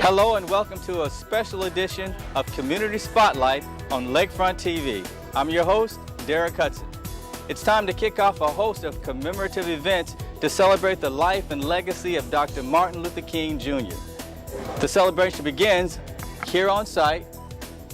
Hello and welcome to a special edition of Community Spotlight on Lakefront TV. I'm your host, Derek Hudson. It's time to kick off a host of commemorative events to celebrate the life and legacy of Dr. Martin Luther King Jr. The celebration begins here on site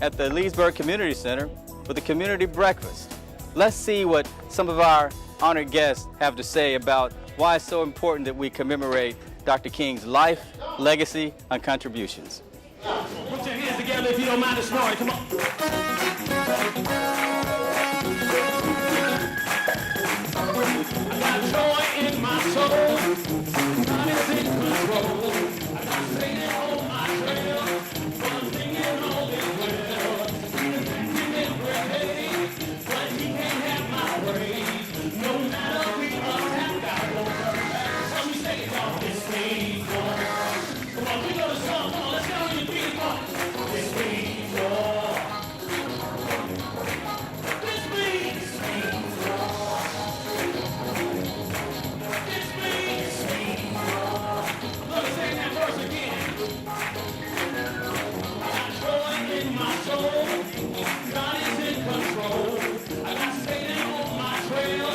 at the Leesburg Community Center with a community breakfast. Let's see what some of our honored guests have to say about why it's so important that we commemorate Dr. King's life, legacy, and contributions. Put your hands together if you don't mind the snoring. Come on. I got joy in my soul. God is in control. I got Satan on my trail. One thing and all is well. He's acting every day, but he can't have my praise. No matter we attack, I won't turn back. So we say it off this thing. Come on, we know the song. Come on, let's get on your feet. Come on. This means war. This means war. This means war. Let me say that verse again. I got joy in my soul. God is in control. I got Satan on my trail.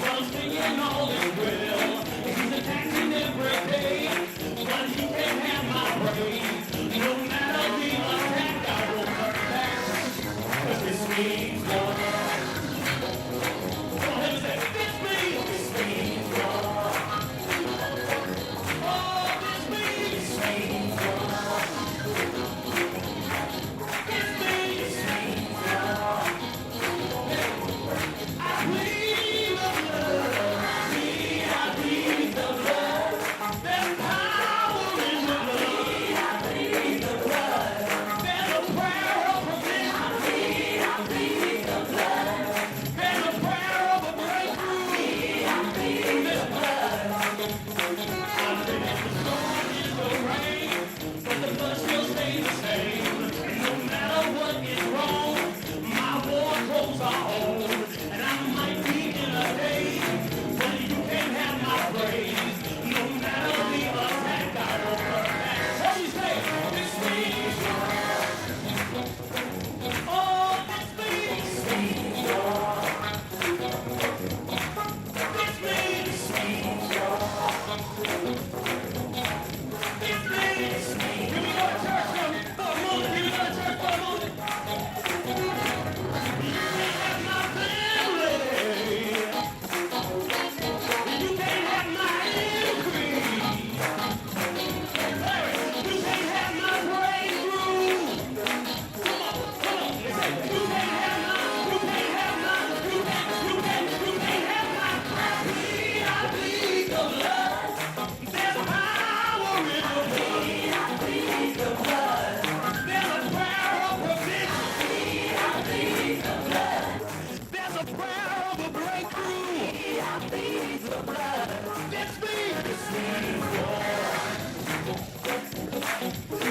One thing and all is well. He's attacking every day, but he can't have my praise. No matter the attack, I won't turn back. 'Cause this means war. Come on, let me say it. This means war. Oh, this means war. This means war. I plead the blood. See, I plead the blood. There's power in the blood. I plead the blood. There's a prayer of provision. I plead the blood. There's a prayer of a breakthrough. I plead the blood. I think the storm is the rain, but the blood still stays the same. No matter what is wrong, my war clothes are on, and I might be in a daze, but you can't have my praise. No matter the attack, I won't turn back. So you say, this means war. Oh, this means war. This means war. This means, can we go to church for a moment? Can we go to church for a moment? You can't have my family. You can't have my increase. Larry, you can't have my breakthrough. Come on, come on. You can't have my, I plead the blood. There's power in the blood. I plead the blood. There's a prayer of provision. I plead the blood. There's a prayer of a breakthrough. I plead the blood. This means war.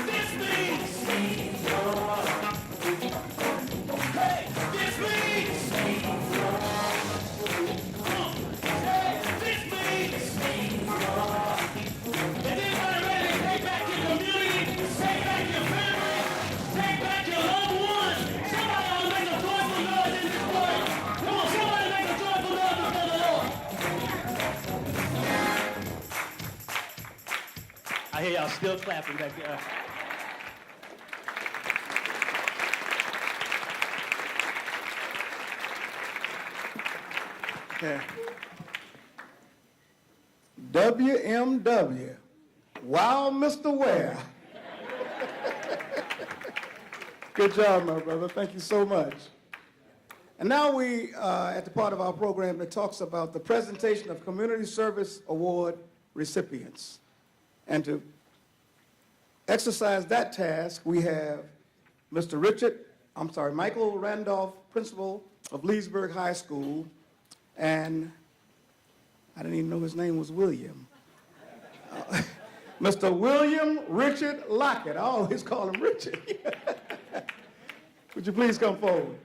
This means war. Hey, this means war. Come on, say, this means war. Is anybody ready to take back your community, take back your family, take back your loved ones? Somebody ought to make a joyful noise in this place. Come on, somebody make a joyful noise before the Lord. I hear y'all still clapping back there. Yeah. WMW. Wow, Mr. Ware. Good job, my brother. Thank you so much. And now we at the part of our program that talks about the presentation of Community Service Award recipients. And to exercise that task, we have Michael Randolph, principal of Leesburg High School, and I didn't even know his name was William. Mr. William Richard Lockett. I always call him Richard. Would you please come forward?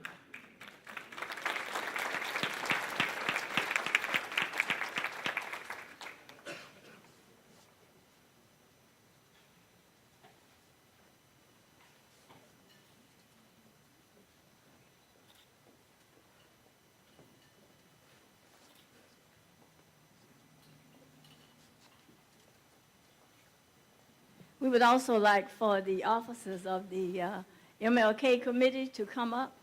We would also like for the officers of the MLK committee to come up.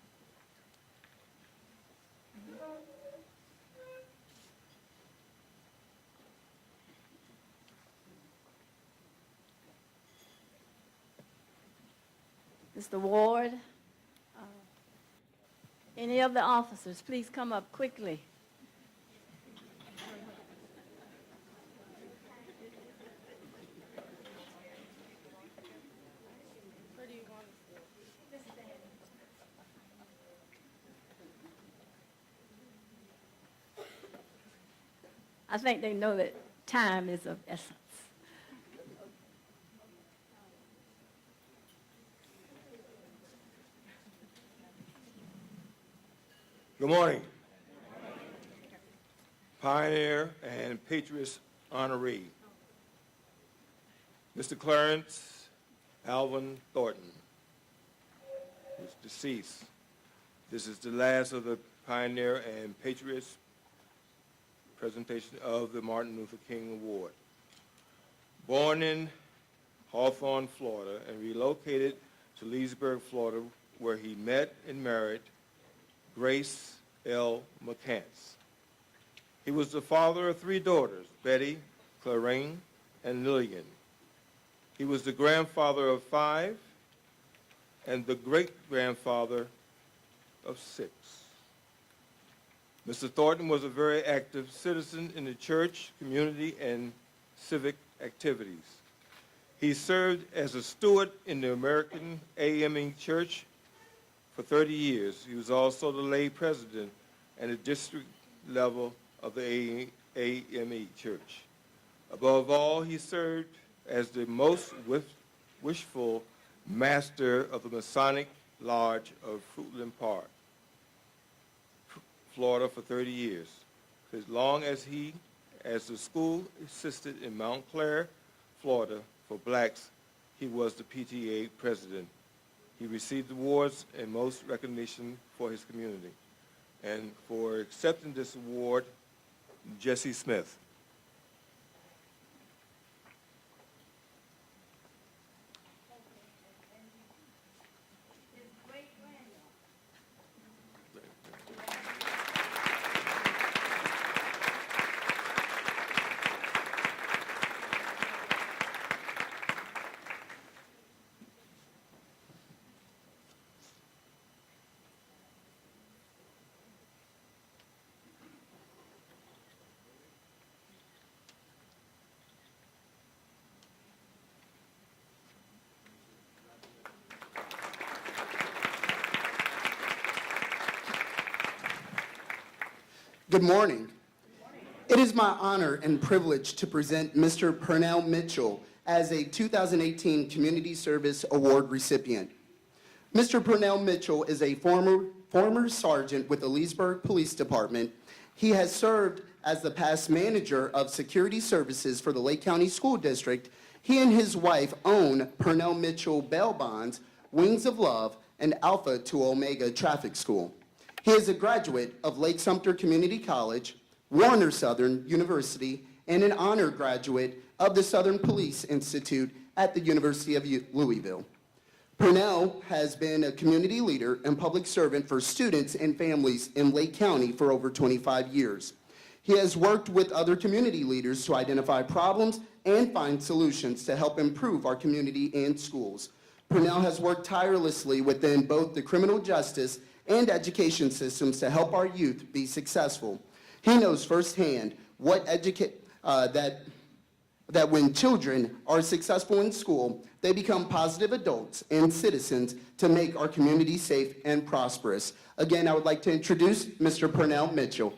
Mr. Ward, any of the officers, please come up quickly. I think they know that time is of essence. Good morning. Pioneer and Patriots honoree, Mr. Clarence Alvin Thornton, who's deceased. This is the last of the Pioneer and Patriots presentation of the Martin Luther King Award. Born in Hawthorne, Florida, and relocated to Leesburg, Florida, where he met and married Grace L. McCants. He was the father of 3 daughters, Betty, Clarine, and Lillian. He was the grandfather of 5 and the great-grandfather of 6. Mr. Thornton was a very active citizen in the church, community, and civic activities. He served as a steward in the American AME Church for 30 years. He was also the lay president at the district level of the AME Church. Above all, he served as the most wishful master of the Masonic Lodge of Fruitland Park, Florida, for 30 years. As long as the school assisted in Mount Clair, Florida, for blacks, he was the PTA president. He received awards and most recognition for his community. And for accepting this award, Jesse Smith. Good morning. It is my honor and privilege to present Mr. Purnell Mitchell as a 2018 Community Service Award recipient. Mr. Purnell Mitchell is a former sergeant with the Leesburg Police Department. He has served as the past manager of security services for the Lake County School District. He and his wife own Purnell Mitchell Bail Bonds, Wings of Love, and Alpha to Omega Traffic School. He is a graduate of Lake Sumter Community College, Warner Southern University, and an honor graduate of the Southern Police Institute at the University of Louisville. Purnell has been a community leader and public servant for students and families in Lake County for over 25 years. He has worked with other community leaders to identify problems and find solutions to help improve our community and schools. Purnell has worked tirelessly within both the criminal justice and education systems to help our youth be successful. He knows firsthand that when children are successful in school, they become positive adults and citizens to make our community safe and prosperous. Again, I would like to introduce Mr. Purnell Mitchell.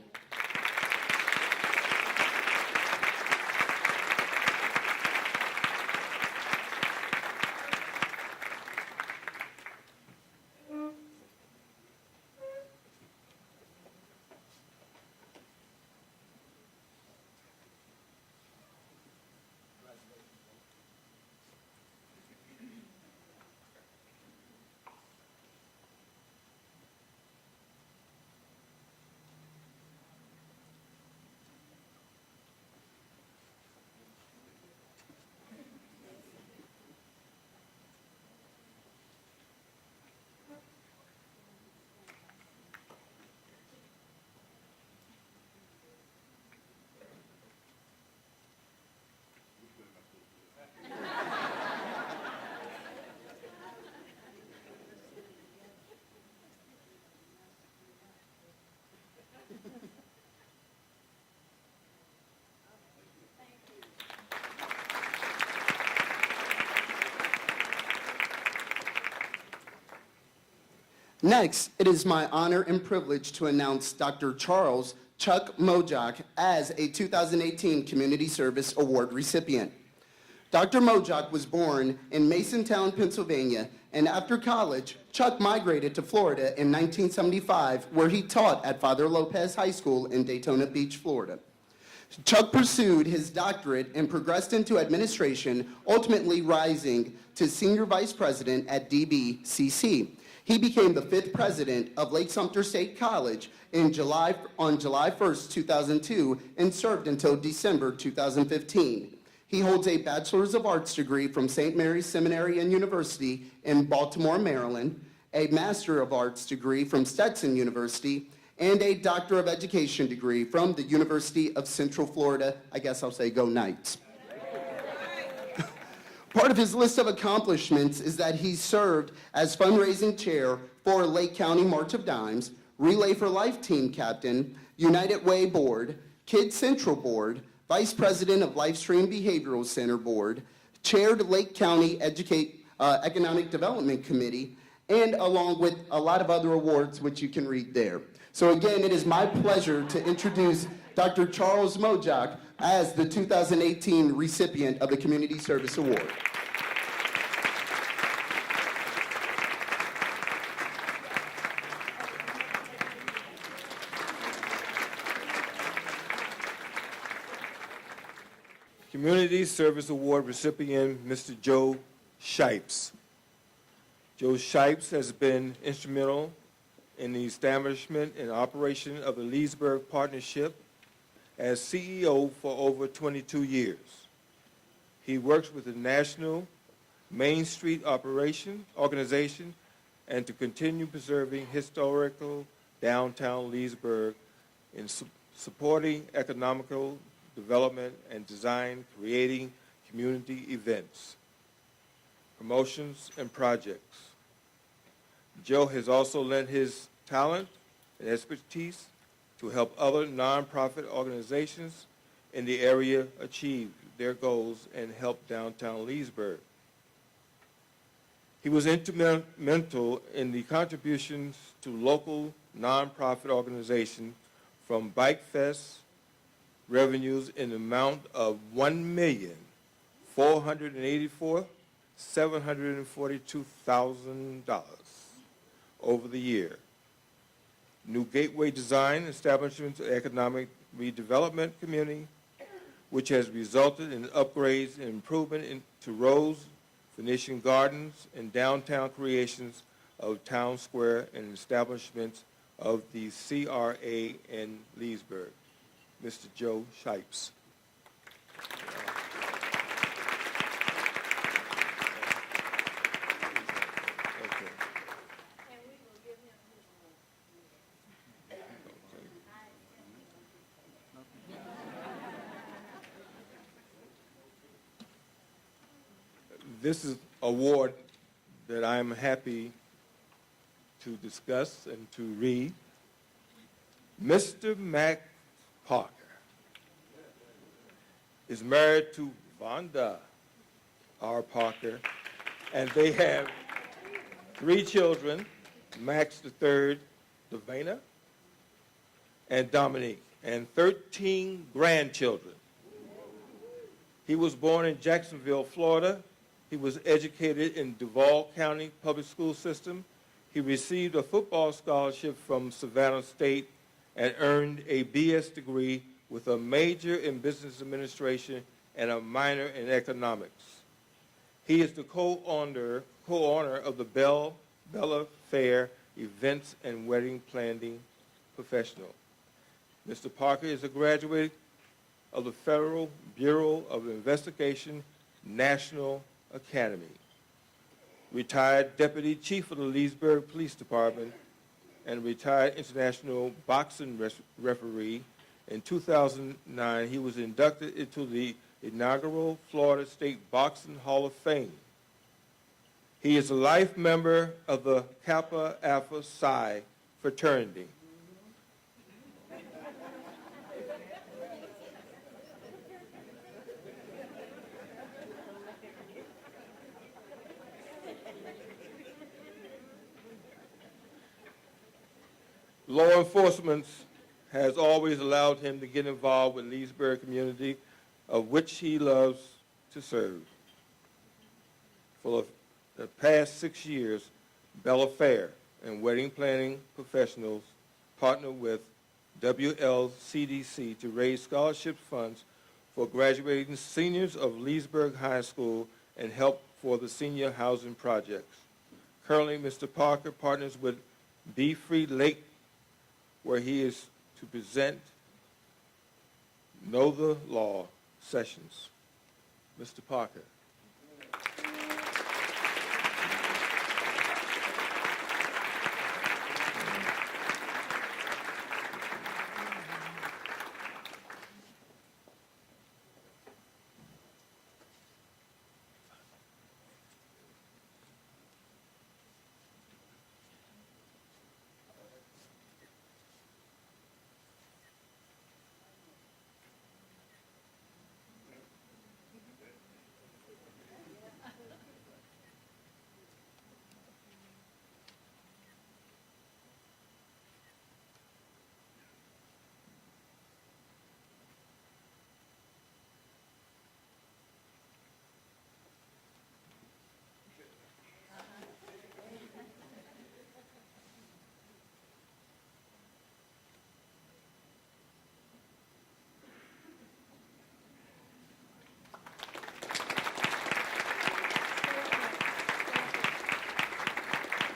Next, it is my honor and privilege to announce Dr. Charles Chuck Mojak as a 2018 Community Service Award recipient. Dr. Mojak was born in Masontown, Pennsylvania, and after college, Chuck migrated to Florida in 1975, where he taught at Father Lopez High School in Daytona Beach, Florida. Chuck pursued his doctorate and progressed into administration, ultimately rising to senior vice president at DBCC. He became the 5th president of Lake Sumter State College on July 1st, 2002, and served until December 2015. He holds a Bachelor's of Arts degree from St. Mary's Seminary and University in Baltimore, Maryland, a Master of Arts degree from Stetson University, and a Doctor of Education degree from the University of Central Florida. I guess I'll say go Knights. Part of his list of accomplishments is that he served as fundraising chair for Lake County March of Dimes, Relay for Life team captain, United Way board, Kids Central board, vice president of Lifestream Behavioral Center board, chaired Lake County Economic Development Committee, and along with a lot of other awards, which you can read there. So again, it is my pleasure to introduce Dr. Charles Mojak as the 2018 recipient of the Community Service Award. Community Service Award recipient, Mr. Joe Shipes. Joe Shipes has been instrumental in the establishment and operation of the Leesburg Partnership as CEO for over 22 years. He works with the National Main Street Organization and to continue preserving historical downtown Leesburg in supporting economical development and design, creating community events, promotions, and projects. Joe has also lent his talent and expertise to help other nonprofit organizations in the area achieve their goals and help downtown Leesburg. He was instrumental in the contributions to local nonprofit organizations from Bike Fest revenues in the amount of $1,484,742,000 over the year. New Gateway Design Establishment Economic Redevelopment Community, which has resulted in upgrades and improvement into roads, Venetian gardens, and downtown creations of Town Square and establishments of the CRA in Leesburg. Mr. Joe Shipes. This is an award that I'm happy to discuss and to read. Mr. Mac Parker is married to Vonda R. Parker, and they have 3 children, Max III, Davana, and Dominique, and 13 grandchildren. He was born in Jacksonville, Florida. He was educated in Duval County Public School System. He received a football scholarship from Savannah State and earned a BS degree with a major in business administration and a minor in economics. He is the co-owner of the Bella Fair Events and Wedding Planning Professional. Mr. Parker is a graduate of the Federal Bureau of Investigation National Academy, retired Deputy Chief of the Leesburg Police Department, and retired international boxing referee. In 2009, he was inducted into the inaugural Florida State Boxing Hall of Fame. He is a life member of the Kappa Alpha Psi fraternity. Law enforcement has always allowed him to get involved with Leesburg community, of which he loves to serve. For the past 6 years, Bella Fair and wedding planning professionals partnered with WLCDC to raise scholarship funds for graduating seniors of Leesburg High School and help for the senior housing projects. Currently, Mr. Parker partners with Be Free Lake, where he is to present Know the Law sessions. Mr. Parker.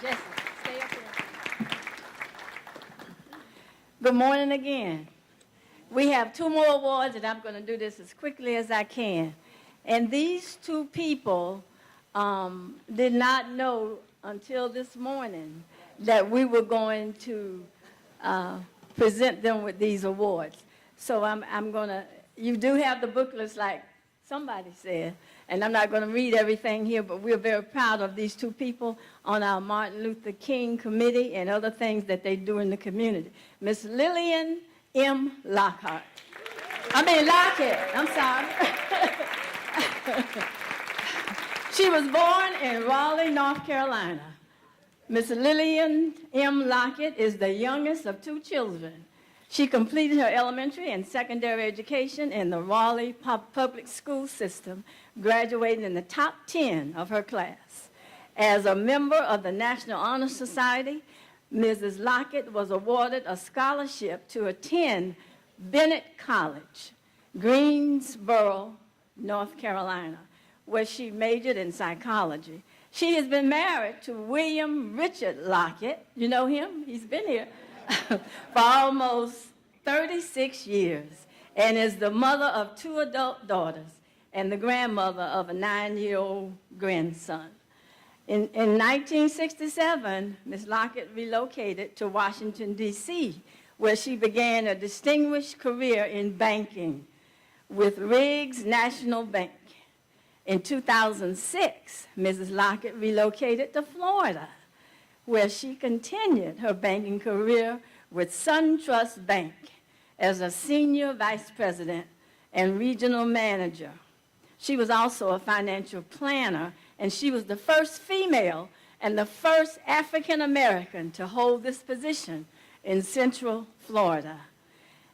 Jesse, stay up here. Good morning again. We have 2 more awards, and I'm going to do this as quickly as I can. And these 2 people did not know until this morning that we were going to present them with these awards. So I'm going to, you do have the booklets like somebody said, and I'm not going to read everything here, but we're very proud of these 2 people on our Martin Luther King committee and other things that they do in the community. Miss Lillian M. Lockett. I'm sorry. She was born in Raleigh, North Carolina. Miss Lillian M. Lockett is the youngest of 2 children. She completed her elementary and secondary education in the Raleigh public school system, graduating in the top 10 of her class. As a member of the National Honor Society, Mrs. Lockett was awarded a scholarship to attend Bennett College, Greensboro, North Carolina, where she majored in psychology. She has been married to William Richard Lockett. You know him? He's been here for almost 36 years and is the mother of 2 adult daughters and the grandmother of a 9-year-old grandson. In 1967, Ms. Lockett relocated to Washington, D.C., where she began a distinguished career in banking with Riggs National Bank. In 2006, Mrs. Lockett relocated to Florida, where she continued her banking career with SunTrust Bank as a senior vice president and regional manager. She was also a financial planner, and she was the first female and the first African American to hold this position in Central Florida.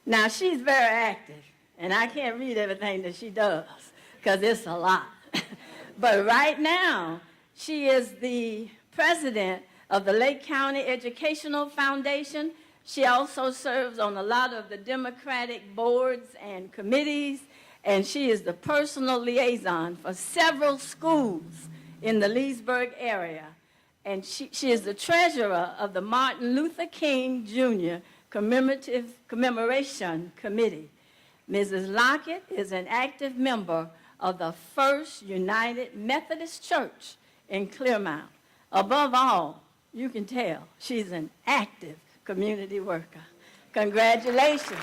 Now, she's very active, and I can't read everything that she does because it's a lot. But right now, she is the president of the Lake County Educational Foundation. She also serves on a lot of the Democratic boards and committees, and she is the personal liaison for several schools in the Leesburg area. And she is the treasurer of the Martin Luther King Jr. Commemoration Committee. Mrs. Lockett is an active member of the First United Methodist Church in Clearmount. Above all, you can tell she's an active community worker. Congratulations.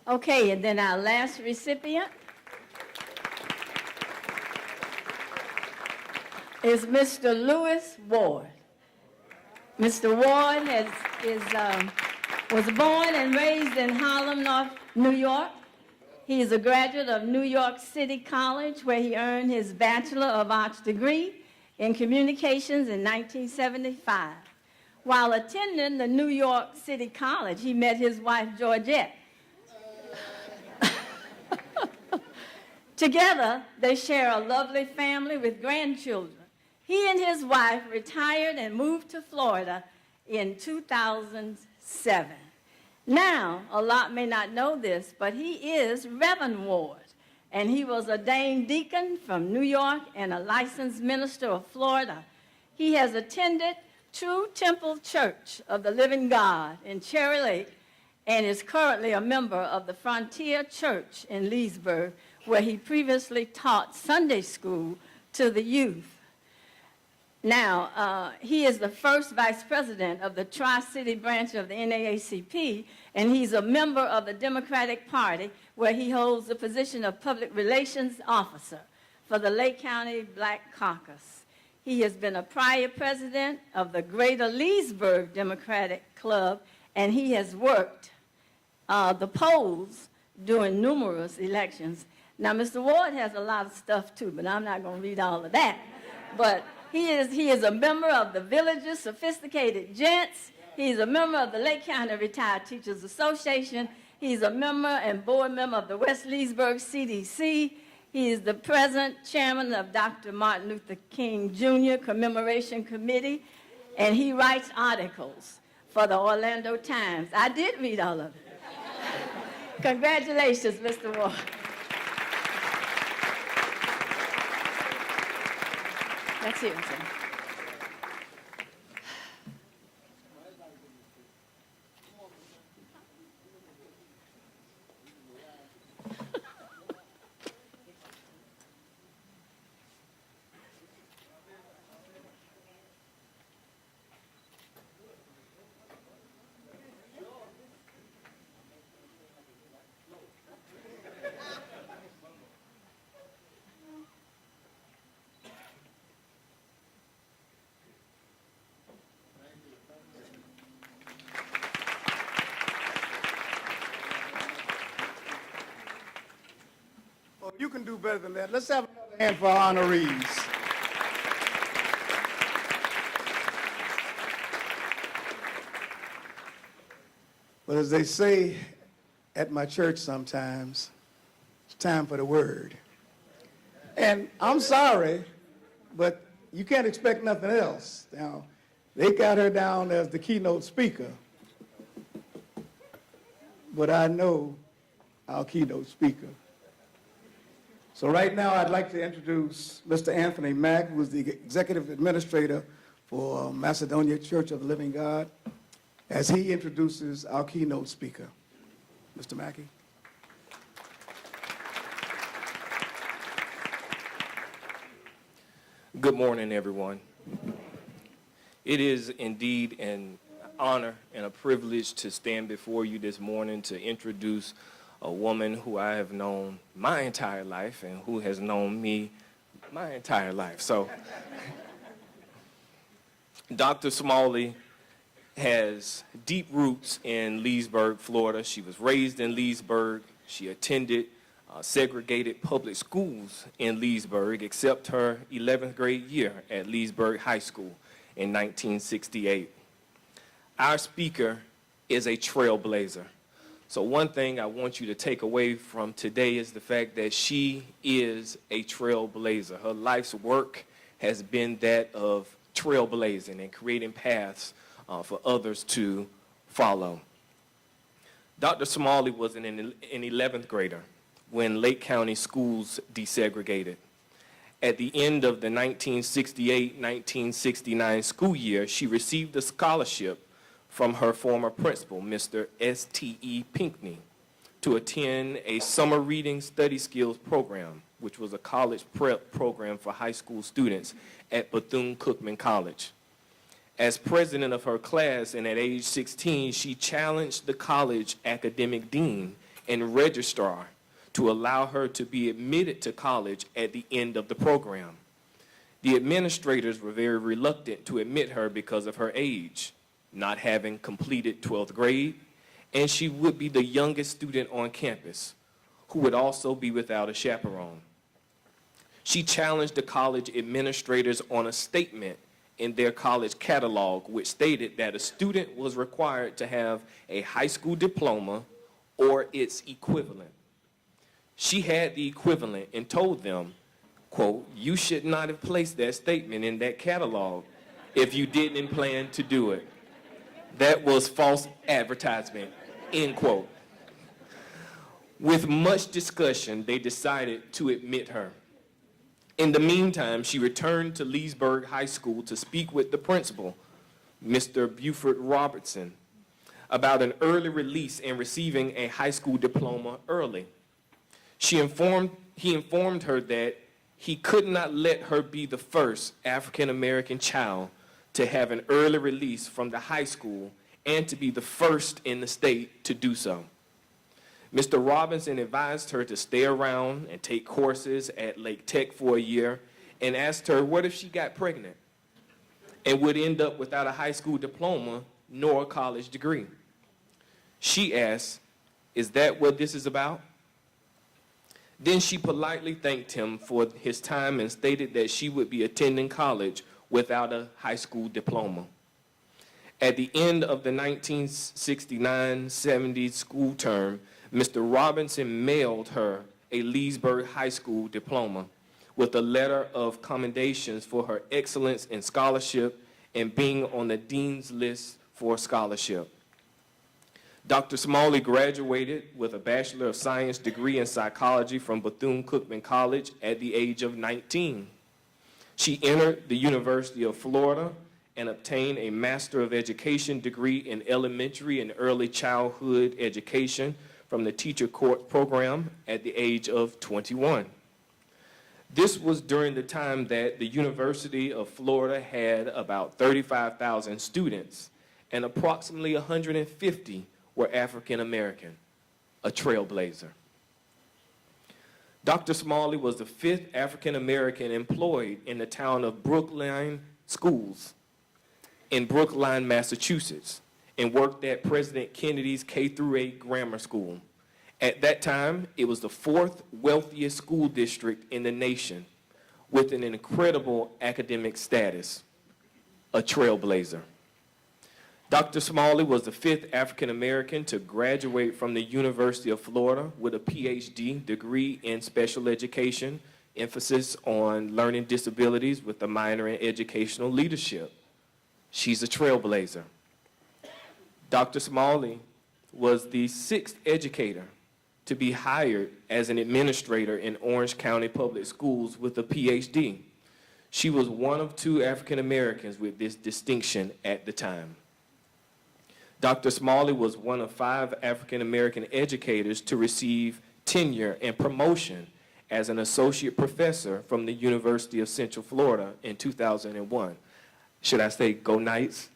Okay, and then our last recipient is Mr. Lewis Ward. Mr. Ward was born and raised in Harlem, New York. He is a graduate of New York City College, where he earned his Bachelor of Arts degree in Communications in 1975. While attending the New York City College, he met his wife, Georgette. Together, they share a lovely family with grandchildren. He and his wife retired and moved to Florida in 2007. Now, a lot may not know this, but he is Reverend Ward, and he was ordained deacon from New York and a licensed minister of Florida. He has attended True Temple Church of the Living God in Cherry Lake and is currently a member of the Frontier Church in Leesburg, where he previously taught Sunday school to the youth. Now, he is the first vice president of the Tri-City branch of the NAACP, and he's a member of the Democratic Party, where he holds the position of public relations officer for the Lake County Black Caucus. He has been a prior president of the Greater Leesburg Democratic Club, and he has worked the polls during numerous elections. Now, Mr. Ward has a lot of stuff, too, but I'm not going to read all of that. But he is a member of the Villages Sophisticated Gents. He's a member of the Lake County Retired Teachers Association. He's a member and board member of the West Leesburg CDC. He is the present chairman of Dr. Martin Luther King Jr. Commemoration Committee, and he writes articles for the Orlando Times. I did read all of it. Congratulations, Mr. Ward. That's it, sir. Oh, you can do better than that. Let's have another hand for our honorees. But as they say at my church sometimes, it's time for the word. And I'm sorry, but you can't expect nothing else. Now, they got her down as the keynote speaker, but I know our keynote speaker. So right now, I'd like to introduce Mr. Anthony Mack, who is the Executive Administrator for Macedonia Church of the Living God, as he introduces our keynote speaker. Mr. Mackey. Good morning, everyone. It is indeed an honor and a privilege to stand before you this morning to introduce a woman who I have known my entire life and who has known me my entire life. So, Dr. Smalley has deep roots in Leesburg, Florida. She was raised in Leesburg. She attended segregated public schools in Leesburg, except her 11th grade year at Leesburg High School in 1968. Our speaker is a trailblazer. So one thing I want you to take away from today is the fact that she is a trailblazer. Her life's work has been that of trailblazing and creating paths for others to follow. Dr. Smalley was an 11th grader when Lake County schools desegregated. At the end of the 1968-1969 school year, she received a scholarship from her former principal, Mr. S.T.E. Pinckney, to attend a summer reading study skills program, which was a college prep program for high school students at Bethune-Cookman College. As president of her class and at age 16, she challenged the college academic dean and registrar to allow her to be admitted to college at the end of the program. The administrators were very reluctant to admit her because of her age, not having completed 12th grade, and she would be the youngest student on campus, who would also be without a chaperone. She challenged the college administrators on a statement in their college catalog, which stated that a student was required to have a high school diploma or its equivalent. She had the equivalent and told them, quote, "You should not have placed that statement in that catalog if you didn't plan to do it. That was false advertisement," end quote. With much discussion, they decided to admit her. In the meantime, she returned to Leesburg High School to speak with the principal, Mr. Buford Robertson, about an early release and receiving a high school diploma early. He informed her that he could not let her be the first African-American child to have an early release from the high school and to be the first in the state to do so. Mr. Robinson advised her to stay around and take courses at Lake Tech for a year and asked her what if she got pregnant and would end up without a high school diploma nor a college degree. She asked, "Is that what this is about?" Then she politely thanked him for his time and stated that she would be attending college without a high school diploma. At the end of the 1969-70 school term, Mr. Robinson mailed her a Leesburg High School diploma with a letter of commendations for her excellence in scholarship and being on the dean's list for scholarship. Dr. Smalley graduated with a Bachelor of Science degree in psychology from Bethune-Cookman College at the age of 19. She entered the University of Florida and obtained a Master of Education degree in elementary and early childhood education from the Teacher Course program at the age of 21. This was during the time that the University of Florida had about 35,000 students, and approximately 150 were African American, a trailblazer. Dr. Smalley was the 5th African American employed in the town of Brookline Schools in Brookline, Massachusetts, and worked at President Kennedy's K-8 grammar school. At that time, it was the 4th wealthiest school district in the nation with an incredible academic status, a trailblazer. Dr. Smalley was the 5th African American to graduate from the University of Florida with a PhD degree in special education, emphasis on learning disabilities with a minor in educational leadership. She's a trailblazer. Dr. Smalley was the 6th educator to be hired as an administrator in Orange County Public Schools with a PhD. She was one of 2 African Americans with this distinction at the time. Dr. Smalley was one of 5 African American educators to receive tenure and promotion as an associate professor from the University of Central Florida in 2001. Should I say go Knights?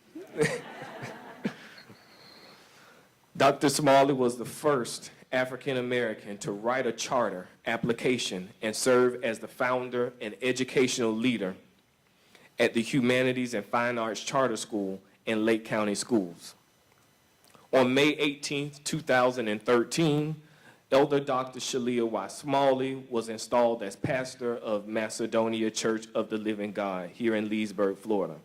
Dr. Smalley was the first African American to write a charter application and serve as the founder and educational leader at the Humanities and Fine Arts Charter School in Lake County Schools. On May 18, 2013, Elder Dr. Shalia Y. Smalley was installed as pastor of Macedonia Church of the Living God here in Leesburg, Florida.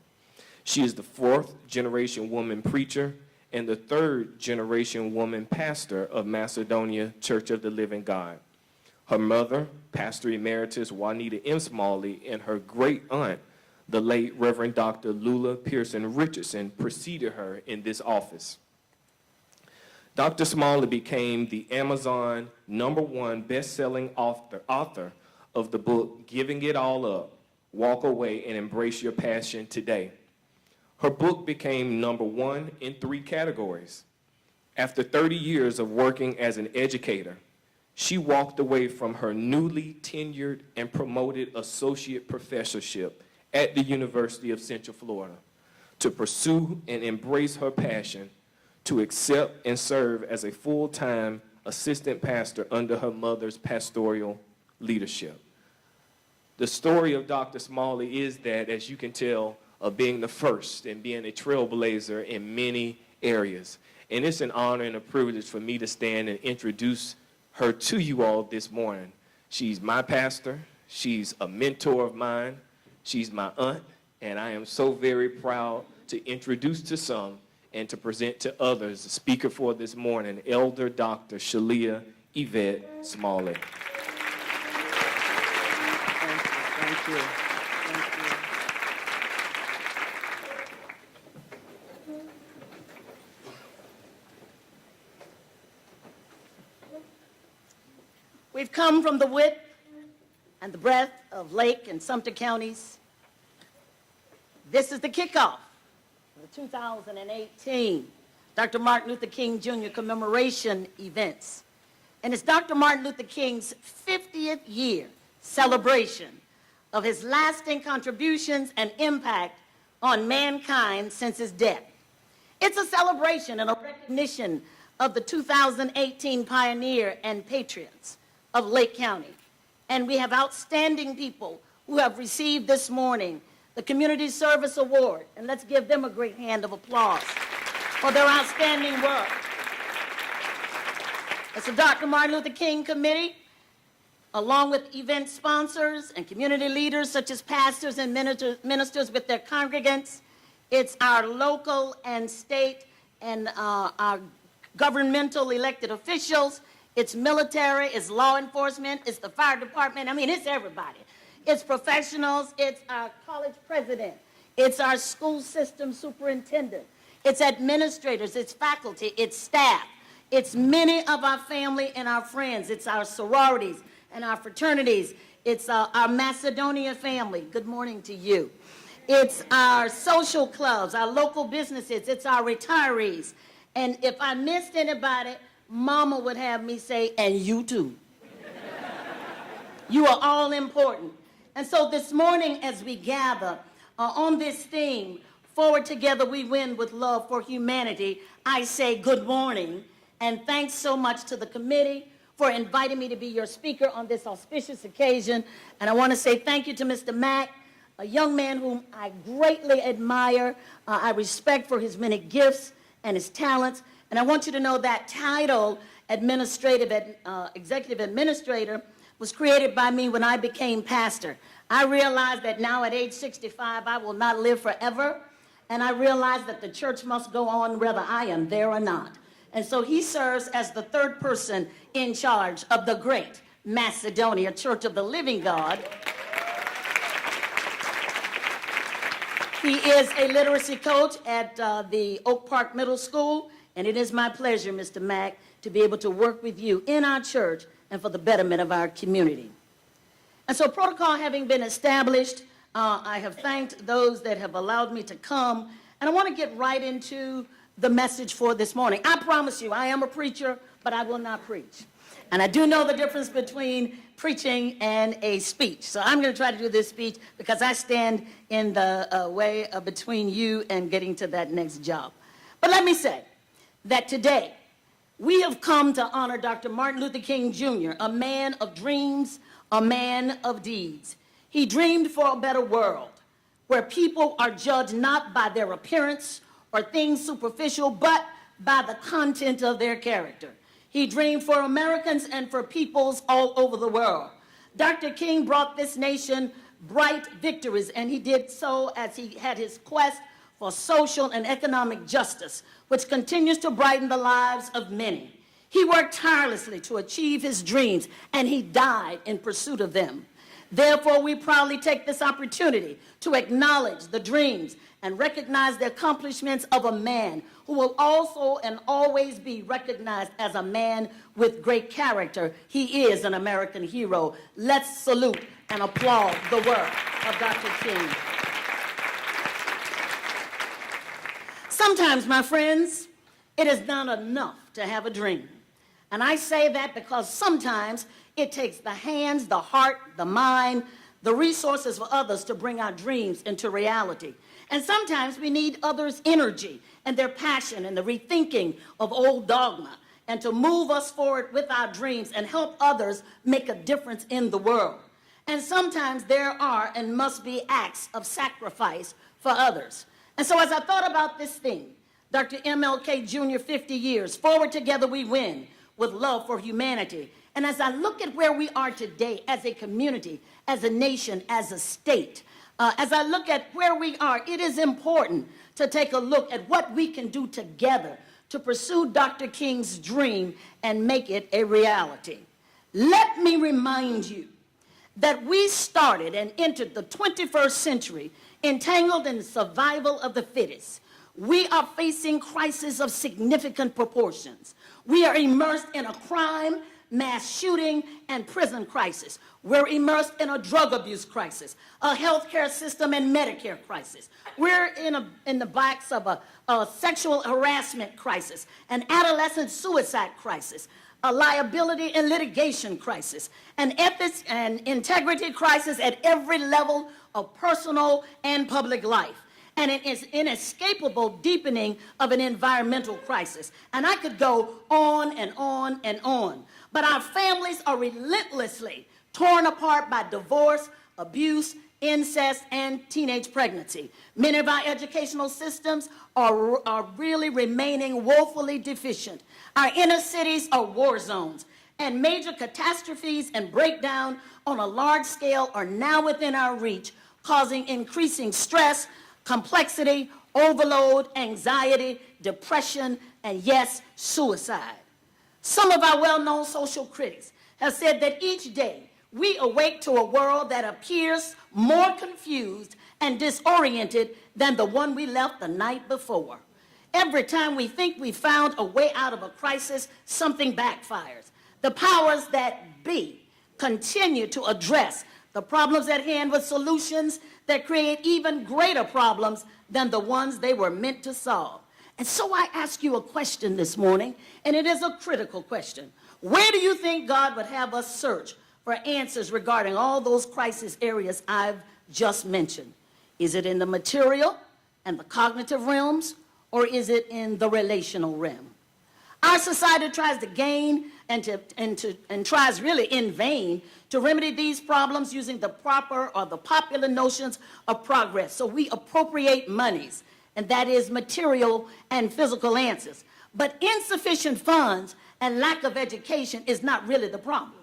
She is the 4th generation woman preacher and the 3rd generation woman pastor of Macedonia Church of the Living God. Her mother, Pastor Emeritus Juanita M. Smalley, and her great aunt, the late Reverend Dr. Lula Pearson Richardson, preceded her in this office. Dr. Smalley became the Amazon #1 best-selling author of the book, Giving It All Up, Walk Away and Embrace Your Passion Today. Her book became #1 in 3 categories. After 30 years of working as an educator, she walked away from her newly tenured and promoted associate professorship at the University of Central Florida to pursue and embrace her passion to accept and serve as a full-time assistant pastor under her mother's pastoral leadership. The story of Dr. Smalley is that, as you can tell, of being the first and being a trailblazer in many areas. And it's an honor and a privilege for me to stand and introduce her to you all this morning. She's my pastor, she's a mentor of mine, she's my aunt, and I am so very proud to introduce to some and to present to others the speaker for this morning, Elder Dr. Shalia Yvette Smalley. Thank you. We've come from the width and the breadth of Lake and Sumter counties. This is the kickoff of the 2018 Dr. Martin Luther King Jr. commemoration events. And it's Dr. Martin Luther King's 50th year celebration of his lasting contributions and impact on mankind since his death. It's a celebration and a recognition of the 2018 pioneer and patriots of Lake County. And we have outstanding people who have received this morning the Community Service Award. And let's give them a great hand of applause for their outstanding work. It's the Dr. Martin Luther King Committee, along with event sponsors and community leaders such as pastors and ministers with their congregants. It's our local and state and our governmental elected officials. It's military, it's law enforcement, it's the fire department. I mean, it's everybody. It's professionals, it's our college president, it's our school system superintendent, it's administrators, it's faculty, it's staff, it's many of our family and our friends, it's our sororities and our fraternities, it's our Macedonia family. Good morning to you. It's our social clubs, our local businesses, it's our retirees. And if I missed anybody, Mama would have me say, and you too. You are all important. And so this morning as we gather on this theme, Forward Together We Win with Love for Humanity, I say good morning and thanks so much to the committee for inviting me to be your speaker on this auspicious occasion. And I want to say thank you to Mr. Mack, a young man whom I greatly admire. I respect for his many gifts and his talents. And I want you to know that title, executive administrator, was created by me when I became pastor. I realized that now at age 65, I will not live forever. And I realized that the church must go on whether I am there or not. And so he serves as the third person in charge of the great Macedonia Church of the Living God. He is a literacy coach at the Oak Park Middle School. And it is my pleasure, Mr. Mack, to be able to work with you in our church and for the betterment of our community. And so protocol having been established, I have thanked those that have allowed me to come. And I want to get right into the message for this morning. I promise you, I am a preacher, but I will not preach. And I do know the difference between preaching and a speech. So I'm going to try to do this speech because I stand in the way between you and getting to that next job. But let me say that today we have come to honor Dr. Martin Luther King Jr., a man of dreams, a man of deeds. He dreamed for a better world where people are judged not by their appearance or things superficial, but by the content of their character. He dreamed for Americans and for peoples all over the world. Dr. King brought this nation bright victories, and he did so as he had his quest for social and economic justice, which continues to brighten the lives of many. He worked tirelessly to achieve his dreams, and he died in pursuit of them. Therefore, we proudly take this opportunity to acknowledge the dreams and recognize the accomplishments of a man who will also and always be recognized as a man with great character. He is an American hero. Let's salute and applaud the work of Dr. King. Sometimes, my friends, it is not enough to have a dream. And I say that because sometimes it takes the hands, the heart, the mind, the resources for others to bring our dreams into reality. And sometimes we need others' energy and their passion and the rethinking of old dogma and to move us forward with our dreams and help others make a difference in the world. And sometimes there are and must be acts of sacrifice for others. And so as I thought about this thing, Dr. MLK Jr., 50 years, forward together we win, with love for humanity. And as I look at where we are today as a community, as a nation, as a state, as I look at where we are, it is important to take a look at what we can do together to pursue Dr. King's dream and make it a reality. Let me remind you that we started and entered the 21st century entangled in the survival of the fittest. We are facing crises of significant proportions. We are immersed in a crime, mass shooting, and prison crisis. We're immersed in a drug abuse crisis, a healthcare system and Medicare crisis. We're in the box of a sexual harassment crisis, an adolescent suicide crisis, a liability and litigation crisis, an ethics and integrity crisis at every level of personal and public life, and an inescapable deepening of an environmental crisis. And I could go on and on and on. But our families are relentlessly torn apart by divorce, abuse, incest, and teenage pregnancy. Many of our educational systems are really remaining woefully deficient. Our inner cities are war zones, and major catastrophes and breakdown on a large scale are now within our reach, causing increasing stress, complexity, overload, anxiety, depression, and yes, suicide. Some of our well-known social critics have said that each day we awake to a world that appears more confused and disoriented than the one we left the night before. Every time we think we found a way out of a crisis, something backfires. The powers that be continue to address the problems at hand with solutions that create even greater problems than the ones they were meant to solve. And so I ask you a question this morning, and it is a critical question. Where do you think God would have us search for answers regarding all those crisis areas I've just mentioned? Is it in the material and the cognitive realms, or is it in the relational realm? Our society tries to gain and tries really in vain to remedy these problems using the proper or the popular notions of progress. So we appropriate monies, and that is material and physical answers. But insufficient funds and lack of education is not really the problem.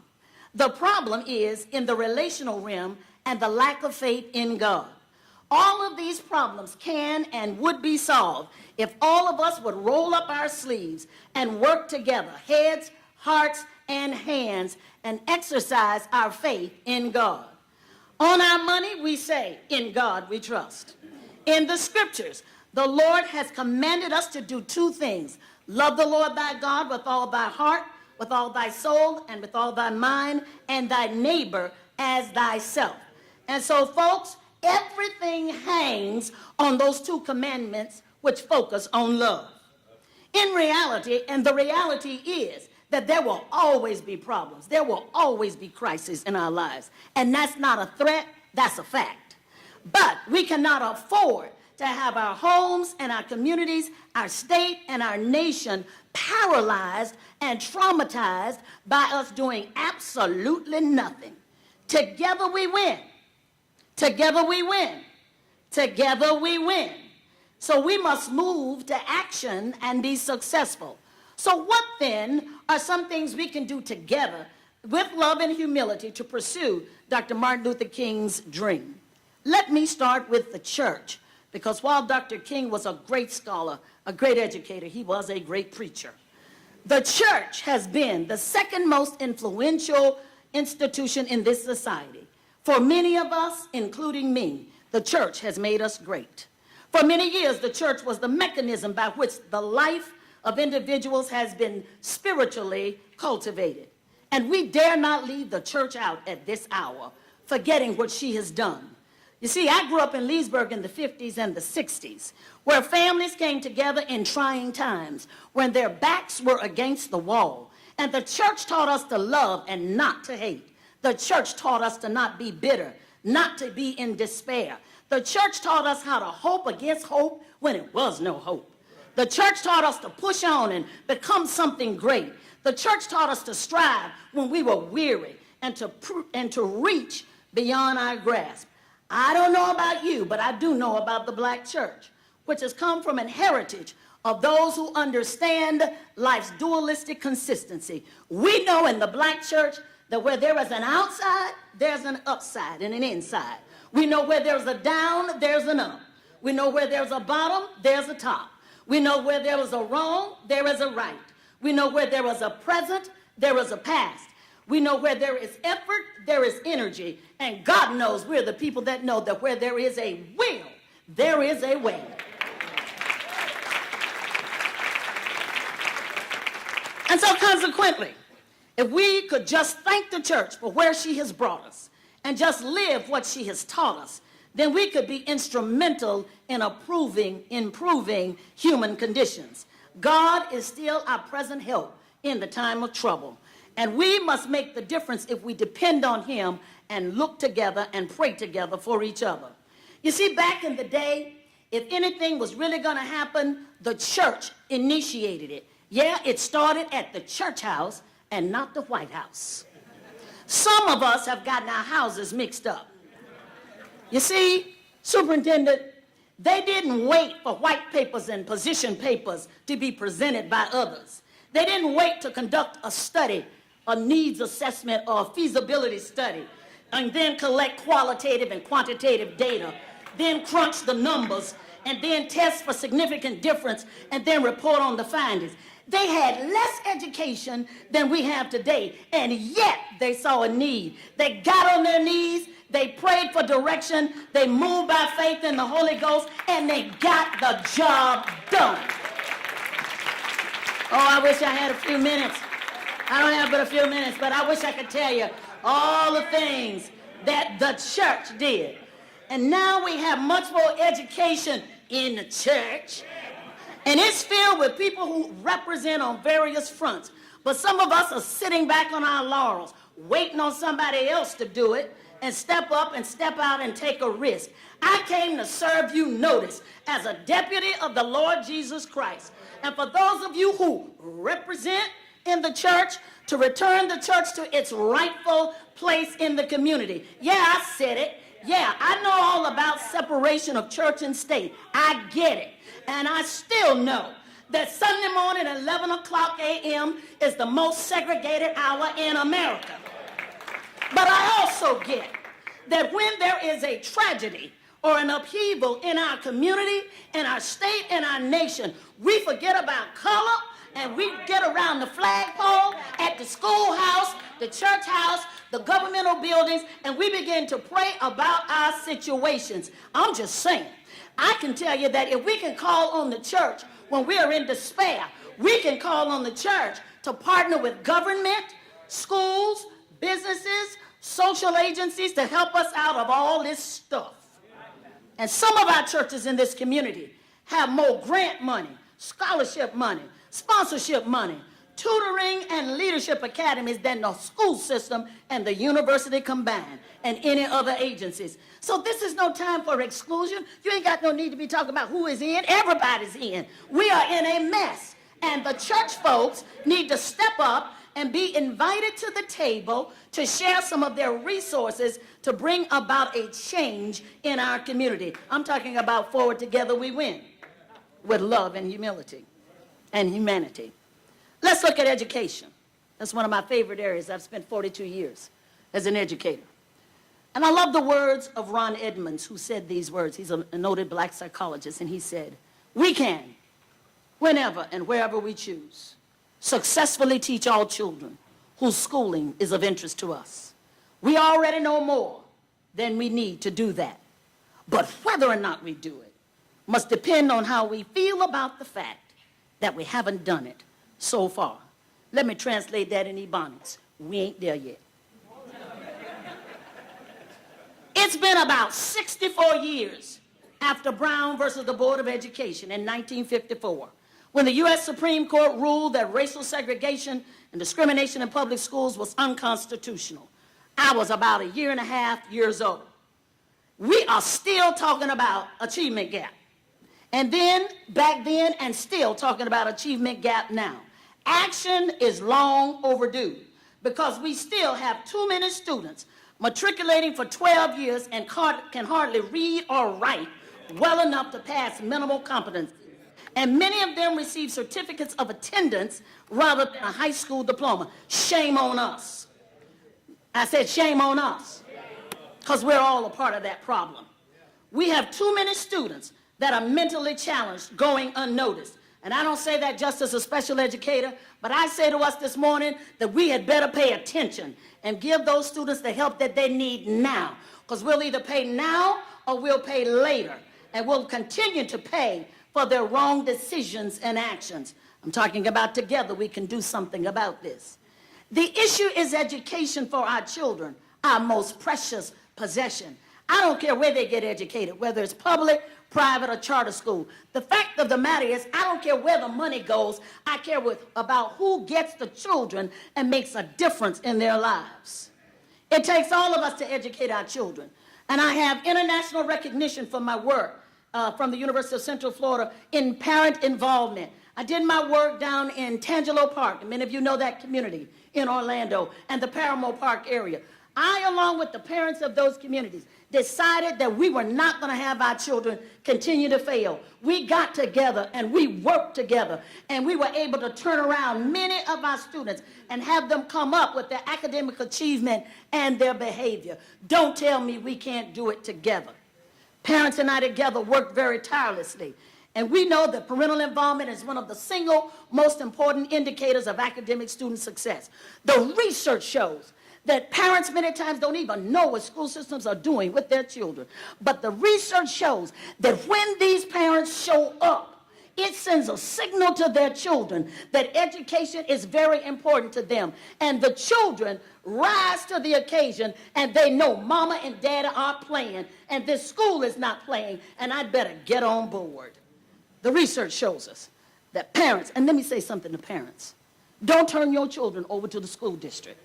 The problem is in the relational realm and the lack of faith in God. All of these problems can and would be solved if all of us would roll up our sleeves and work together, heads, hearts, and hands, and exercise our faith in God. On our money, we say, in God we trust. In the scriptures, the Lord has commanded us to do two things. Love the Lord thy God with all thy heart, with all thy soul, and with all thy mind, and thy neighbor as thyself. And so, folks, everything hangs on those two commandments which focus on love. In reality, and the reality is that there will always be problems. There will always be crises in our lives. And that's not a threat, that's a fact. But we cannot afford to have our homes and our communities, our state and our nation paralyzed and traumatized by us doing absolutely nothing. Together we win. Together we win. Together we win. So we must move to action and be successful. So what then are some things we can do together with love and humility to pursue Dr. Martin Luther King's dream? Let me start with the church, because while Dr. King was a great scholar, a great educator, he was a great preacher. The church has been the second most influential institution in this society. For many of us, including me, the church has made us great. For many years, the church was the mechanism by which the life of individuals has been spiritually cultivated. And we dare not leave the church out at this hour, forgetting what she has done. You see, I grew up in Leesburg in the 50s and the 60s, where families came together in trying times, when their backs were against the wall. And the church taught us to love and not to hate. The church taught us to not be bitter, not to be in despair. The church taught us how to hope against hope when it was no hope. The church taught us to push on and become something great. The church taught us to strive when we were weary and to reach beyond our grasp. I don't know about you, but I do know about the black church, which has come from an heritage of those who understand life's dualistic consistency. We know in the black church that where there is an outside, there's an upside and an inside. We know where there's a down, there's an up. We know where there's a bottom, there's a top. We know where there is a wrong, there is a right. We know where there is a present, there is a past. We know where there is effort, there is energy. And God knows we're the people that know that where there is a will, there is a way. And so consequently, if we could just thank the church for where she has brought us and just live what she has taught us, then we could be instrumental in improving human conditions. God is still our present help in the time of trouble. And we must make the difference if we depend on him and look together and pray together for each other. You see, back in the day, if anything was really going to happen, the church initiated it. Yeah, it started at the church house and not the White House. Some of us have gotten our houses mixed up. You see, Superintendent, they didn't wait for white papers and position papers to be presented by others. They didn't wait to conduct a study, a needs assessment or a feasibility study, and then collect qualitative and quantitative data, then crunch the numbers, and then test for significant difference, and then report on the findings. They had less education than we have today, and yet they saw a need. They got on their knees, they prayed for direction, they moved by faith in the Holy Ghost, and they got the job done. Oh, I wish I had a few minutes. I don't have but a few minutes, but I wish I could tell you all the things that the church did. And now we have much more education in the church, and it's filled with people who represent on various fronts. But some of us are sitting back on our laurels, waiting on somebody else to do it, and step up and step out and take a risk. I came to serve you notice as a deputy of the Lord Jesus Christ. And for those of you who represent in the church, to return the church to its rightful place in the community. Yeah, I said it. Yeah, I know all about separation of church and state. I get it. And I still know that Sunday morning at 11 o'clock a.m. is the most segregated hour in America. But I also get that when there is a tragedy or an upheaval in our community, in our state, in our nation, we forget about color and we get around the flagpole at the schoolhouse, the church house, the governmental buildings, and we begin to pray about our situations. I'm just saying, I can tell you that if we can call on the church when we are in despair, we can call on the church to partner with government, schools, businesses, social agencies to help us out of all this stuff. And some of our churches in this community have more grant money, scholarship money, sponsorship money, tutoring and leadership academies than the school system and the university combined and any other agencies. So this is no time for exclusion. You ain't got no need to be talking about who is in. Everybody's in. We are in a mess. And the church folks need to step up and be invited to the table to share some of their resources to bring about a change in our community. I'm talking about Forward Together We Win, with love and humility and humanity. Let's look at education. That's one of my favorite areas. I've spent 42 years as an educator. And I love the words of Ron Edmonds, who said these words. He's a noted black psychologist, and he said, "We can, whenever and wherever we choose, successfully teach all children whose schooling is of interest to us. We already know more than we need to do that. But whether or not we do it must depend on how we feel about the fact that we haven't done it so far." Let me translate that in Ebonics. We ain't there yet. It's been about 64 years after Brown versus the Board of Education in 1954, when the U.S. Supreme Court ruled that racial segregation and discrimination in public schools was unconstitutional. I was about 1.5 years old. We are still talking about achievement gap. And then, back then, and still talking about achievement gap now. Action is long overdue because we still have too many students matriculating for 12 years and can hardly read or write well enough to pass minimal competency. And many of them receive certificates of attendance rather than a high school diploma. Shame on us. I said shame on us, because we're all a part of that problem. We have too many students that are mentally challenged going unnoticed. And I don't say that just as a special educator, but I say to us this morning that we had better pay attention and give those students the help that they need now, because we'll either pay now or we'll pay later, and we'll continue to pay for their wrong decisions and actions. I'm talking about together we can do something about this. The issue is education for our children, our most precious possession. I don't care where they get educated, whether it's public, private, or charter school. The fact of the matter is, I don't care where the money goes. I care about who gets the children and makes a difference in their lives. It takes all of us to educate our children. And I have international recognition for my work from the University of Central Florida in parent involvement. I did my work down in Tangelo Park, and many of you know that community in Orlando, and the Paramount Park area. I, along with the parents of those communities, decided that we were not going to have our children continue to fail. We got together and we worked together, and we were able to turn around many of our students and have them come up with their academic achievement and their behavior. Don't tell me we can't do it together. Parents and I together worked very tirelessly, and we know that parental involvement is one of the single most important indicators of academic student success. The research shows that parents many times don't even know what school systems are doing with their children. But the research shows that when these parents show up, it sends a signal to their children that education is very important to them. And the children rise to the occasion, and they know mama and daddy are playing, and this school is not playing, and I'd better get on board. The research shows us that parents, and let me say something to parents, don't turn your children over to the school district.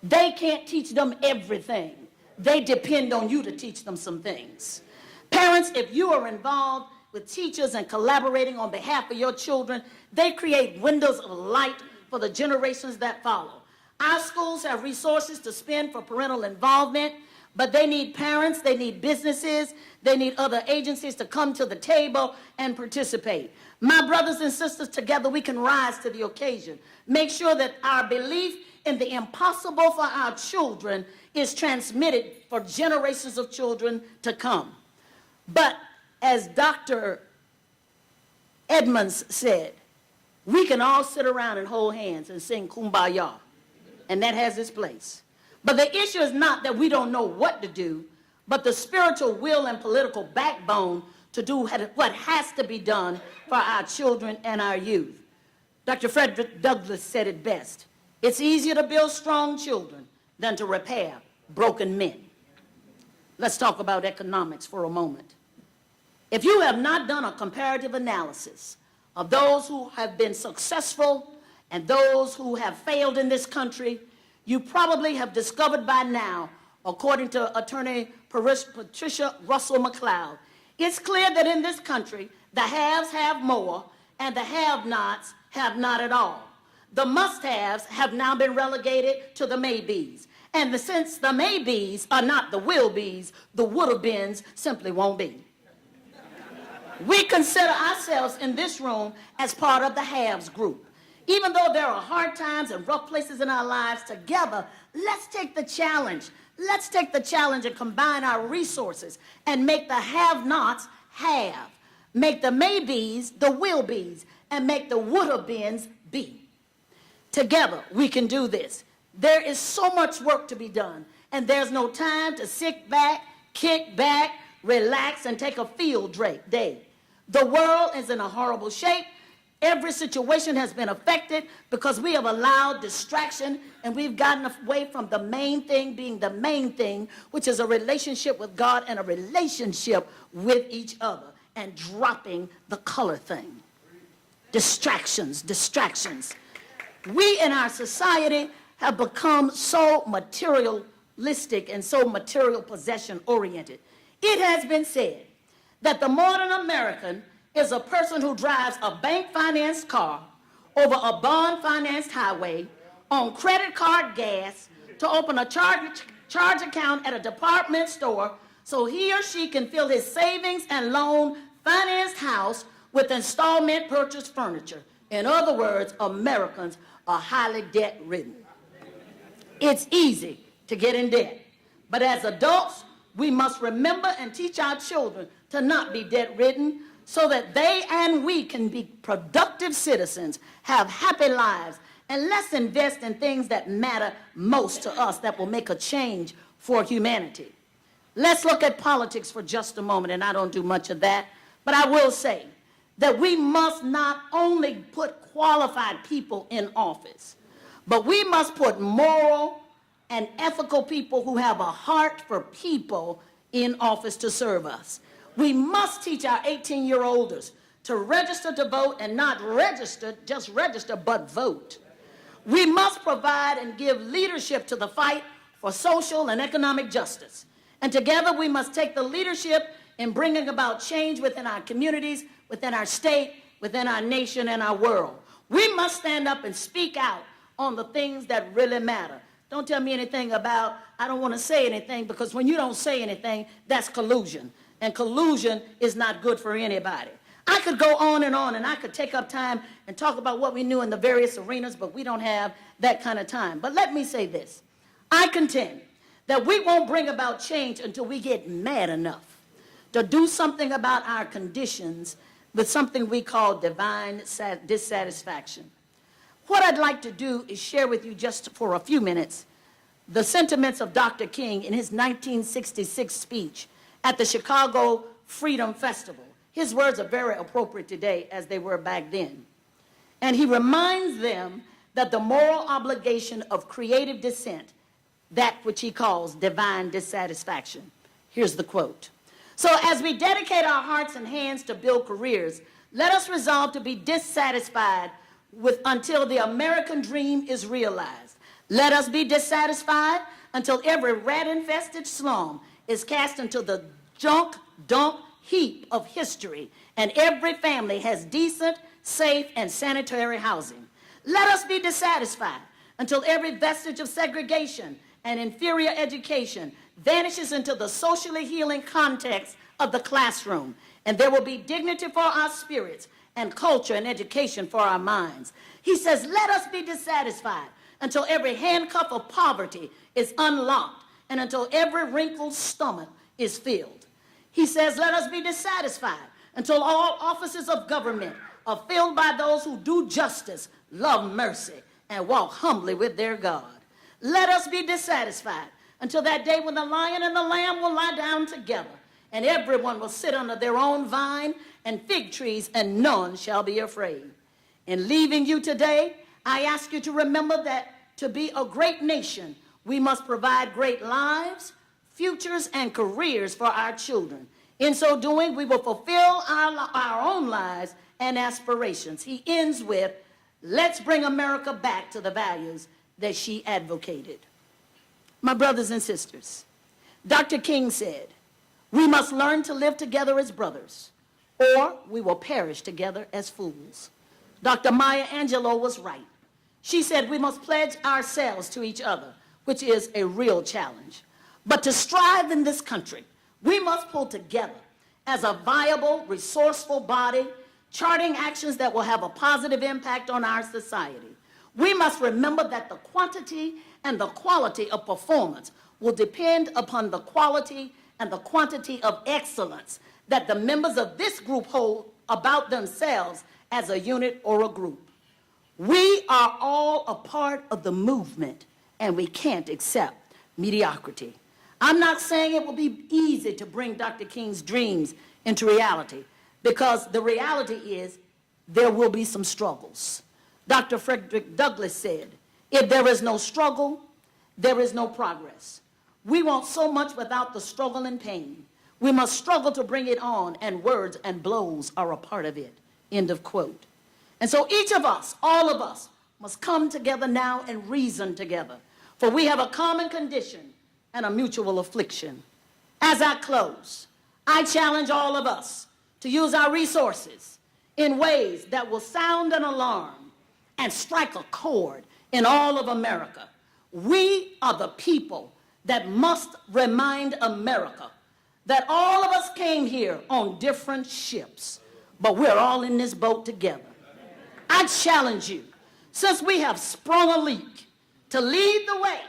They can't teach them everything. They depend on you to teach them some things. Parents, if you are involved with teachers and collaborating on behalf of your children, they create windows of light for the generations that follow. Our schools have resources to spend for parental involvement, but they need parents, they need businesses, they need other agencies to come to the table and participate. My brothers and sisters, together we can rise to the occasion. Make sure that our belief in the impossible for our children is transmitted for generations of children to come. But as Dr. Edmonds said, we can all sit around and hold hands and sing Kumbaya, and that has its place. But the issue is not that we don't know what to do, but the spiritual will and political backbone to do what has to be done for our children and our youth. Dr. Frederick Douglass said it best. It's easier to build strong children than to repair broken men. Let's talk about economics for a moment. If you have not done a comparative analysis of those who have been successful and those who have failed in this country, you probably have discovered by now, according to attorney Patricia Russell McLeod, it's clear that in this country, the haves have more and the have-nots have not at all. The must-haves have now been relegated to the maybes. And since the maybes are not the will-bes, the would-have-beens simply won't be. We consider ourselves in this room as part of the haves group. Even though there are hard times and rough places in our lives, together, let's take the challenge. Let's take the challenge and combine our resources and make the have-nots have. Make the maybes the will-bes, and make the would-have-beens be. Together, we can do this. There is so much work to be done, and there's no time to sit back, kick back, relax, and take a field day. The world is in a horrible shape. Every situation has been affected because we have allowed distraction, and we've gotten away from the main thing being the main thing, which is a relationship with God and a relationship with each other, and dropping the color thing. Distractions. We in our society have become so materialistic and so material possession oriented. It has been said that the modern American is a person who drives a bank-financed car over a bond-financed highway on credit card gas to open a charge account at a department store so he or she can fill his savings and loan financed house with installment purchased furniture. In other words, Americans are highly debt-ridden. It's easy to get in debt, but as adults, we must remember and teach our children to not be debt-ridden so that they and we can be productive citizens, have happy lives, and let's invest in things that matter most to us, that will make a change for humanity. Let's look at politics for just a moment, and I don't do much of that, but I will say that we must not only put qualified people in office, but we must put moral and ethical people who have a heart for people in office to serve us. We must teach our 18-year-olders to register to vote and not register, just register, but vote. We must provide and give leadership to the fight for social and economic justice. And together we must take the leadership in bringing about change within our communities, within our state, within our nation and our world. We must stand up and speak out on the things that really matter. Don't tell me anything about, I don't want to say anything, because when you don't say anything, that's collusion. And collusion is not good for anybody. I could go on, and I could take up time and talk about what we knew in the various arenas, but we don't have that kind of time. But let me say this. I contend that we won't bring about change until we get mad enough to do something about our conditions with something we call divine dissatisfaction. What I'd like to do is share with you just for a few minutes the sentiments of Dr. King in his 1966 speech at the Chicago Freedom Festival. His words are very appropriate today as they were back then. And he reminds them that the moral obligation of creative dissent, that which he calls divine dissatisfaction. Here's the quote. So as we dedicate our hearts and hands to build careers, let us resolve to be dissatisfied until the American dream is realized. Let us be dissatisfied until every rat-infested slum is cast into the junk dump heap of history and every family has decent, safe, and sanitary housing. Let us be dissatisfied until every vestige of segregation and inferior education vanishes into the socially healing context of the classroom, and there will be dignity for our spirits and culture and education for our minds. He says, let us be dissatisfied until every handcuff of poverty is unlocked and until every wrinkled stomach is filled. He says, let us be dissatisfied until all offices of government are filled by those who do justice, love mercy, and walk humbly with their God. Let us be dissatisfied until that day when the lion and the lamb will lie down together and everyone will sit under their own vine and fig trees, and none shall be afraid. In leaving you today, I ask you to remember that to be a great nation, we must provide great lives, futures, and careers for our children. In so doing, we will fulfill our own lives and aspirations. He ends with, let's bring America back to the values that she advocated. My brothers and sisters, Dr. King said, we must learn to live together as brothers, or we will perish together as fools. Dr. Maya Angelou was right. She said we must pledge ourselves to each other, which is a real challenge. But to strive in this country, we must pull together as a viable, resourceful body, charting actions that will have a positive impact on our society. We must remember that the quantity and the quality of performance will depend upon the quality and the quantity of excellence that the members of this group hold about themselves as a unit or a group. We are all a part of the movement, and we can't accept mediocrity. I'm not saying it will be easy to bring Dr. King's dreams into reality, because the reality is there will be some struggles. Dr. Frederick Douglass said, if there is no struggle, there is no progress. We want so much without the struggle and pain. We must struggle to bring it on, and words and blows are a part of it. End of quote. And so each of us, all of us, must come together now and reason together, for we have a common condition and a mutual affliction. As I close, I challenge all of us to use our resources in ways that will sound an alarm and strike a chord in all of America. We are the people that must remind America that all of us came here on different ships, but we're all in this boat together. I challenge you, since we have sprung a leak, to lead the way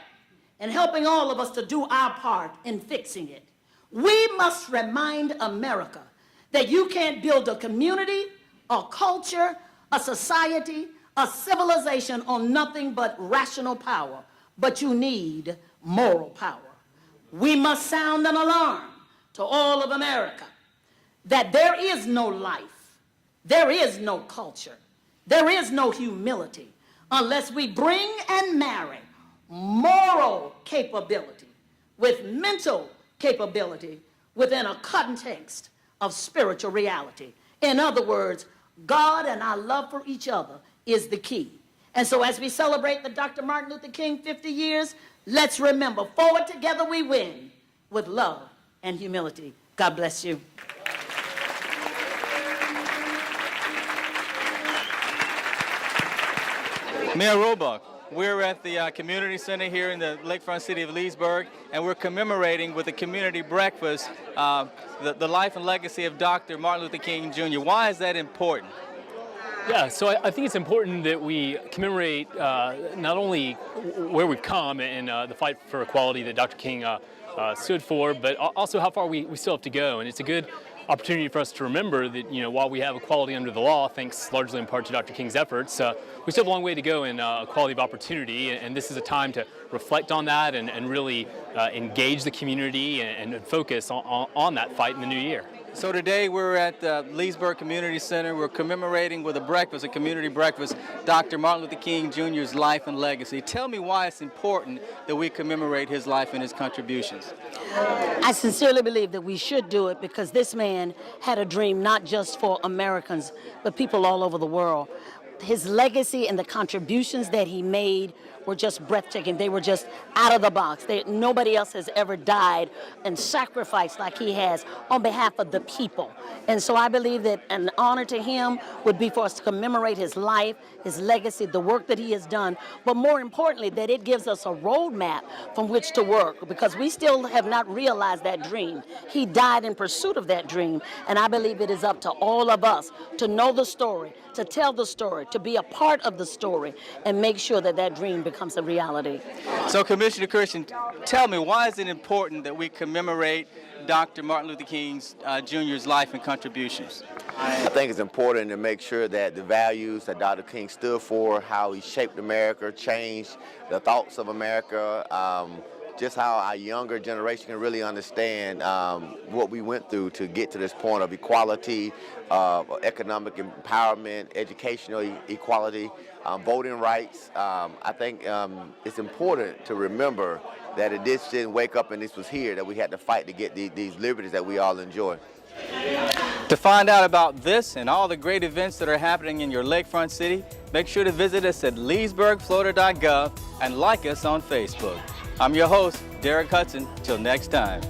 in helping all of us to do our part in fixing it. We must remind America that you can't build a community, a culture, a society, a civilization on nothing but rational power, but you need moral power. We must sound an alarm to all of America that there is no life, there is no culture, there is no humility unless we bring and marry moral capability with mental capability within a context of spiritual reality. In other words, God and our love for each other is the key. And so as we celebrate the Dr. Martin Luther King 50 years, let's remember, forward together we win with love and humility. God bless you. Mayor Roebuck, we're at the community center here in the lakefront city of Leesburg, and we're commemorating with a community breakfast the life and legacy of Dr. Martin Luther King Jr. Why is that important? Yeah, so I think it's important that we commemorate not only where we've come and the fight for equality that Dr. King stood for, but also how far we still have to go. And it's a good opportunity for us to remember that, while we have equality under the law, thanks largely in part to Dr. King's efforts, we still have a long way to go in equality of opportunity. And this is a time to reflect on that and really engage the community and focus on that fight in the new year. So today we're at the Leesburg Community Center. We're commemorating with a community breakfast, Dr. Martin Luther King Jr.'s life and legacy. Tell me why it's important that we commemorate his life and his contributions. I sincerely believe that we should do it because this man had a dream not just for Americans, but people all over the world. His legacy and the contributions that he made were just breathtaking. They were just out of the box. Nobody else has ever died and sacrificed like he has on behalf of the people. And so I believe that an honor to him would be for us to commemorate his life, his legacy, the work that he has done, but more importantly, that it gives us a roadmap from which to work, because we still have not realized that dream. He died in pursuit of that dream, and I believe it is up to all of us to know the story, to tell the story, to be a part of the story, and make sure that that dream becomes a reality. So, Commissioner Christian, tell me, why is it important that we commemorate Dr. Martin Luther King Jr.'s life and contributions? I think it's important to make sure that the values that Dr. King stood for, how he shaped America, changed the thoughts of America, just how our younger generation can really understand what we went through to get to this point of equality, economic empowerment, educational equality, voting rights. I think it's important to remember that it didn't wake up and this was here, that we had to fight to get these liberties that we all enjoy. To find out about this and all the great events that are happening in your lakefront city, make sure to visit us at leesburgflorida.gov and like us on Facebook. I'm your host, Derek Hudson. Till next time.